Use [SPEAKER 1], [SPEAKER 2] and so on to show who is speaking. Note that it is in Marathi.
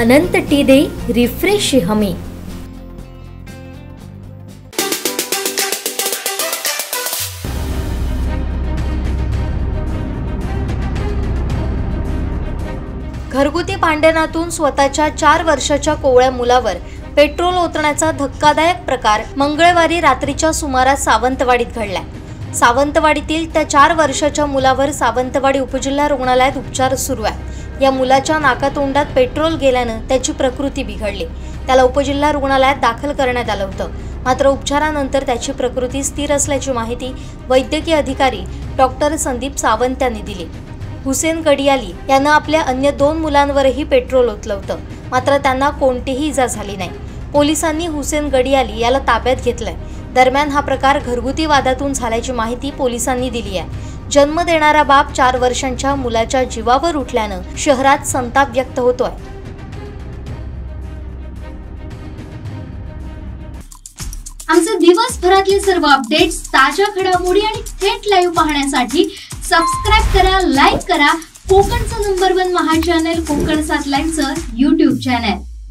[SPEAKER 1] अनंत टी दे रिफ्रेश हमी। घरगुती भांडणातून स्वतःच्या 4 वर्षाच्या कोवळ्या मुलावर पेट्रोल ओतण्याचा धक्कादायक प्रकार मंगळवारी रात्रीच्या सुमारास सावंतवाडीत घडला। सावंतवाडीतील त्या 4 वर्षाच्या मुलावर सावंतवाडी उपजिल्हा रुग्णालयात उपचार सुरू आहेत। या मुलाच्या नाकातोंडात पेट्रोल गेल्याने त्याची प्रकृती बिघडली। त्याला उपजिल्हा रुग्णालयात दाखल करण्यात आलं होतं, मात्र उपचारानंतर त्याची प्रकृती स्थिर असल्याची माहिती वैद्यकीय अधिकारी डॉक्टर संदीप सावंत यांनी दिली। हुसेन गडियाली यांना आपल्या अन्य 2 मुलांवरही पेट्रोल ओतलं होतं, मात्र त्यांना कोणतीही इजा झाली नाही। पोलिसांनी हुसेन गडियाली याला ताब्यात घेतलंय। दरम्यान हा प्रकार घरगुती वादातून झाल्याची माहिती पोलिसांनी दिली आहे। जन्म देणारा बाप 4 वर्षांच्या मुलाच्या जीवावर उठल्यानं शहरात संताप व्यक्त होतोय।
[SPEAKER 2] आमचे दिवसभरातले सर्व अपडेट्स, ताज्या घडामोडी आणि थेट लाईव्ह पाहण्यासाठी सबस्क्राइब करा, लाईक करा कोकणचं नंबर 1 महा चॅनल कोकण 7 लाईव्हचं YouTube चॅनल।